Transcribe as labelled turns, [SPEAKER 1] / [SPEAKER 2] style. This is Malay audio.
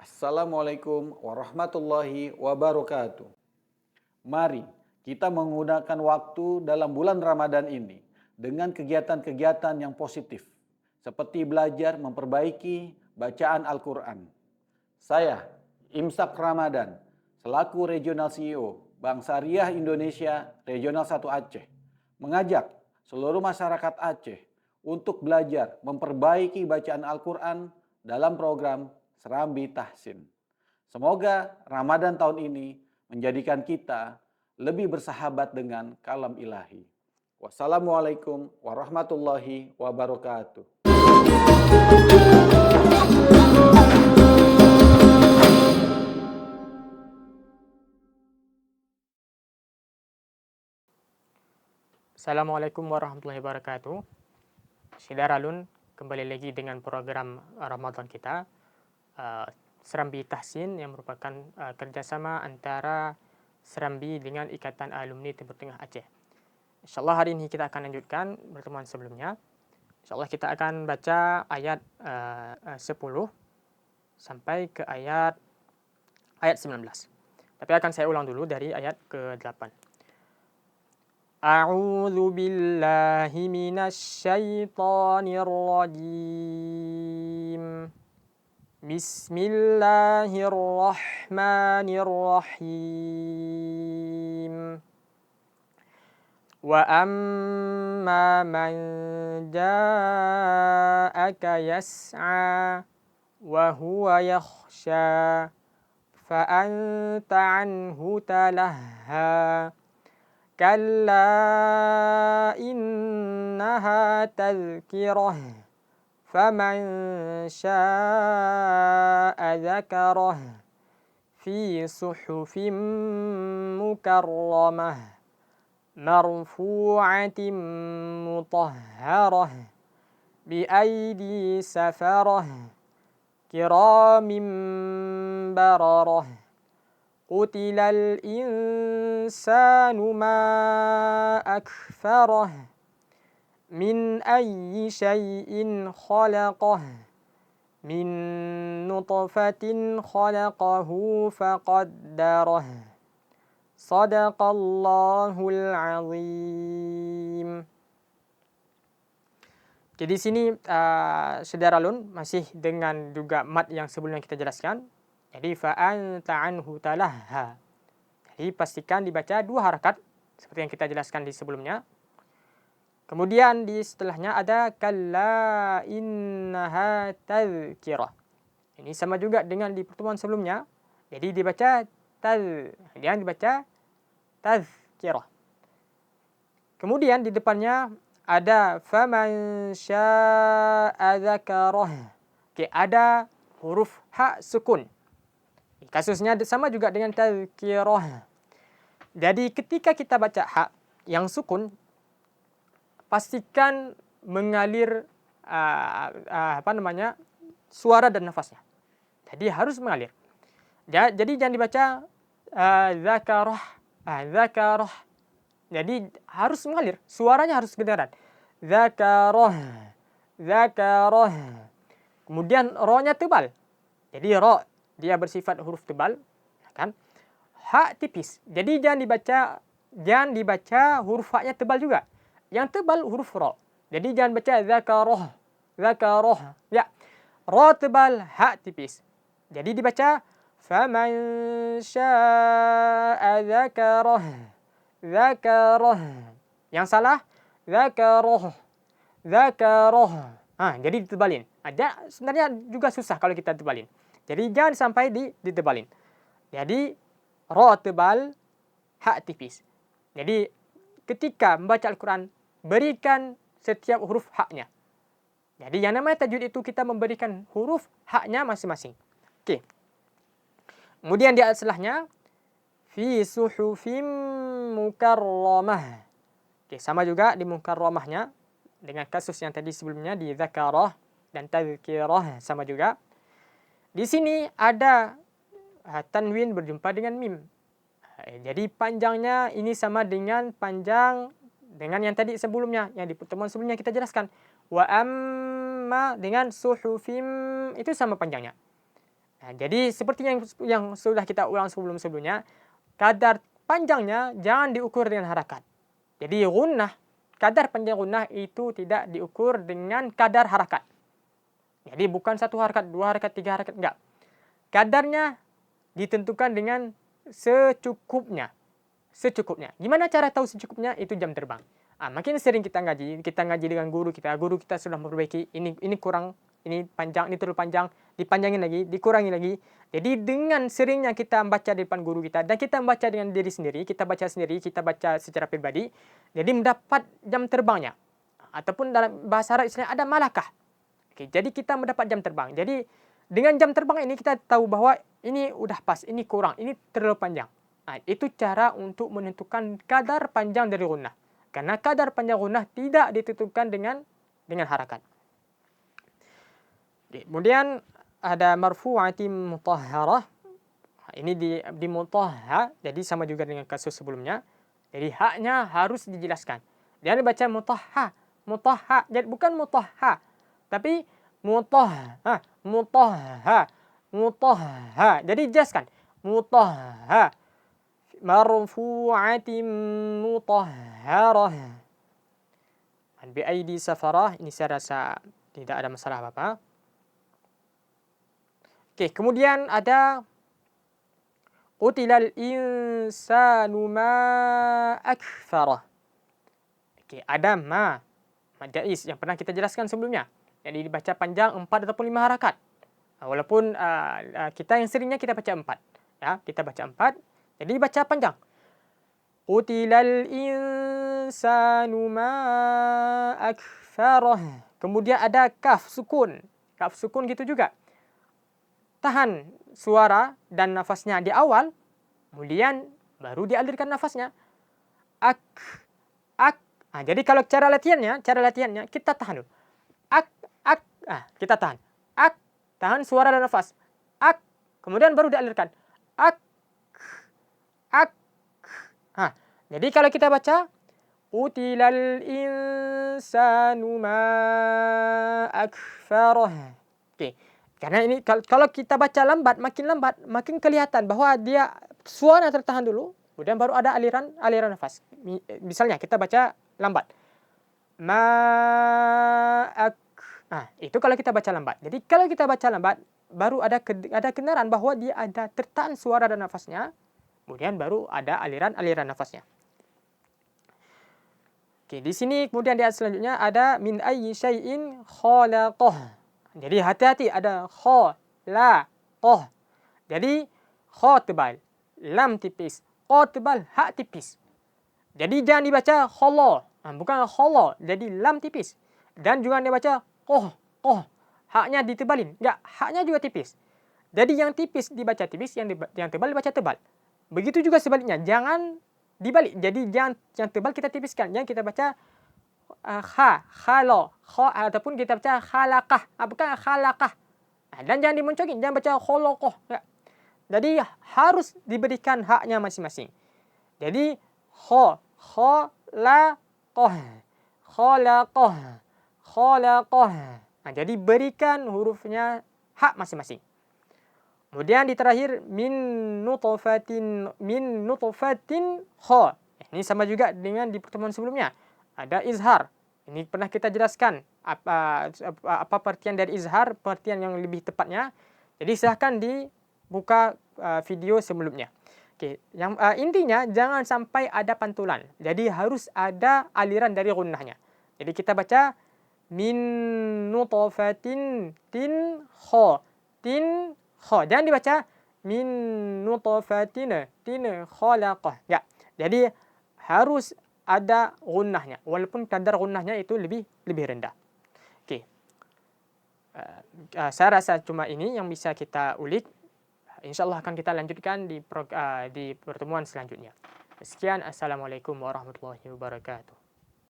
[SPEAKER 1] Assalamualaikum warahmatullahi wabarakatuh. Mari kita menggunakan waktu dalam bulan Ramadan ini dengan kegiatan-kegiatan yang positif, seperti belajar memperbaiki bacaan Al-Quran. Saya, Imsak Ramadan, selaku Regional CEO Bank Syariah Indonesia Regional 1 Aceh, mengajak seluruh masyarakat Aceh untuk belajar memperbaiki bacaan Al-Quran dalam program Serambi Tahsin. Semoga Ramadan tahun ini menjadikan kita lebih bersahabat dengan kalam ilahi. Wassalamualaikum warahmatullahi wabarakatuh.
[SPEAKER 2] Assalamualaikum warahmatullahi wabarakatuh. Syederalun, kembali lagi dengan program Ramadan kita, Serambi Tahsin, yang merupakan kerjasama antara Serambi dengan Ikatan Alumni Timur Tengah Aceh. InsyaAllah hari ini kita akan lanjutkan pertemuan sebelumnya. InsyaAllah kita akan baca ayat 10 sampai ke ayat 19. Tapi akan saya ulang dulu dari ayat ke-8. A'udzu billahi minasyaitonir rajim. Bismillahirrahmanirrahim. Wa amma man ja'aka yas'a wa huwa yakhsha fa anta anhu talahha. Kalla innaha tadhkirah faman syaa'a dzakarah fi suhufin mukarramah marfu'atin mutahharah bi aidi safarah kiramin bararah. Qutilal insanu ma akfarah min ayyi syai'in khalaqah min nutfatin khalaqahu faqaddarah. Sadaqallahul azim. Jadi di sini Syederalun masih dengan juga mat yang sebelumnya kita jelaskan. Jadi fa'anta anhu talahha. Jadi pastikan dibaca 2 harakat seperti yang kita jelaskan di sebelumnya. Kemudian di setelahnya ada kalla innaha tadhkirah. Ini sama juga dengan di pertemuan sebelumnya. Jadi dibaca kemudian dibaca tadhkirah. Kemudian di depannya ada faman syaa'a dzakarah. Oke, ada huruf ha sukun. Kasusnya sama juga dengan tadhkirah. Jadi ketika kita baca ha yang sukun, pastikan mengalir suara dan nafasnya. Jadi harus mengalir. Jadi jangan dibaca zakarah, zakarah. Jadi harus mengalir, suaranya harus kedengaran. Zakarah, zakarah. Kemudian ro-nya tebal. Jadi ro dia bersifat huruf tebal, kan? Ha tipis. Jadi jangan dibaca huruf ha-nya tebal juga. Yang tebal huruf ro. Jadi jangan baca zakarah, zakarah. Ya. Ro tebal, ha tipis. Jadi dibaca faman syaa'a zakarah, zakarah. Yang salah zakarah, zakarah. Jadi ditebalin. Sebenarnya juga susah kalau kita tebalin. Jadi jangan sampai ditebalin. Jadi ro tebal, ha tipis. Jadi ketika membaca Al-Quran, berikan setiap huruf haknya. Jadi yang namanya tajwid itu kita memberikan huruf haknya masing-masing. Oke. Kemudian di ayat setelahnya fi suhufim mukarramah. Oke, sama juga di mukarramahnya dengan kasus yang tadi sebelumnya di zakarah dan tadhkirah sama juga. Di sini ada tanwin berjumpa dengan mim. Jadi panjangnya ini sama dengan panjang dengan yang tadi sebelumnya, yang di pertemuan sebelumnya kita jelaskan. Wa amma dengan suhufim itu sama panjangnya. Nah, jadi seperti yang sudah kita ulang sebelum-sebelumnya, kadar panjangnya jangan diukur dengan harakat. Jadi gunnah, kadar panjang gunnah itu tidak diukur dengan kadar harakat. Jadi bukan 1 harakat, 2 harakat, 3 harakat, enggak. Kadarnya ditentukan dengan secukupnya. Secukupnya. Gimana cara tahu secukupnya? Itu jam terbang. Makin sering kita ngaji dengan guru kita sudah memperbaiki, ini kurang, ini panjang, ini terlalu panjang, dipanjangin lagi, dikurangi lagi. Jadi dengan seringnya kita membaca di depan guru kita, dan kita membaca dengan diri sendiri, kita baca sendiri, kita baca secara pribadi, jadi mendapat jam terbangnya. Ataupun dalam bahasa Arab istilahnya ada malakah. Oke, jadi kita mendapat jam terbang. Jadi dengan jam terbang ini kita tahu bahwa ini udah pas, ini kurang, ini terlalu panjang. Itu cara untuk menentukan kadar panjang dari gunnah. Karena kadar panjang gunnah tidak ditentukan dengan harakat. Kemudian ada marfu'atin mutahharah. Ini di mutahha, jadi sama juga dengan kasus sebelumnya. Jadi haknya harus dijelaskan. Jangan dibaca mutahha, jadi bukan mutahha, tapi mutahha. Jadi jelaskan. Mutahha. Marfu'atin mutahharah. Bi aidi safarah, ini saya rasa tidak ada masalah apa-apa. Oke, kemudian ada Qutilal insanu ma akfarah. Oke, ada ma jaiz yang pernah kita jelaskan sebelumnya. Jadi dibaca panjang 4 ataupun 5 harakat. Walaupun kita yang seringnya kita baca 4. Ya, kita baca 4. Jadi dibaca panjang. Qutilal insanu ma akfarah. Kemudian ada kaf sukun. Kaf sukun gitu juga. Tahan suara dan nafasnya di awal, kemudian baru dialirkan nafasnya. Ak. Jadi kalau cara latihannya kita tahan dulu. Ak. Kita tahan. Ak, tahan suara dan nafas. Ak, kemudian baru dialirkan. Ak. Jadi kalau kita baca Qutilal insanu ma akfarah. Oke. Karena ini kalau kita baca lambat, makin kelihatan bahwa dia suara tertahan dulu, kemudian baru ada aliran nafas. Misalnya kita baca lambat. Itu kalau kita baca lambat. Jadi kalau kita baca lambat, baru ada kebenaran bahwa dia ada tertahan suara dan nafasnya, kemudian baru ada aliran nafasnya. Oke, di sini kemudian di ayat selanjutnya ada min ayyi syai'in khalaqah. Jadi hati-hati ada khalaqah. Jadi kha tebal, lam tipis, qa tebal, ha tipis. Jadi jangan dibaca khala, bukan khala, jadi lam tipis. Dan juga dibaca qah. Haknya ditebalin. Enggak, haknya juga tipis. Jadi yang tipis dibaca tipis, yang tebal dibaca tebal. Begitu juga sebaliknya, jangan dibalik. Jadi yang tebal kita tipiskan. Jangan kita baca khalo, ataupun kita baca khalaqah, bukan khalaqah. Dan jangan dimuncungin, jangan baca kholaqah. Ya. Jadi harus diberikan haknya masing-masing. Jadi khalaqah. Jadi berikan hurufnya hak masing-masing. Kemudian di terakhir min nutfatin kha. Ini sama juga dengan di pertemuan sebelumnya. Ada izhar. Ini pernah kita jelaskan apa pengertian dari izhar, pengertian yang lebih tepatnya. Jadi silahkan dibuka video sebelumnya. Oke, yang intinya jangan sampai ada pantulan. Jadi harus ada aliran dari gunnahnya. Jadi kita baca min nutfatin tin kha. Jangan dibaca min nutfatin tin khalaqah. Ya. Jadi harus ada gunnahnya, walaupun kadar gunnahnya itu lebih rendah. Oke. Saya rasa cuma ini yang bisa kita ulik. Insyaallah akan kita lanjutkan di pertemuan selanjutnya. Sekian, assalamualaikum warahmatullahi wabarakatuh.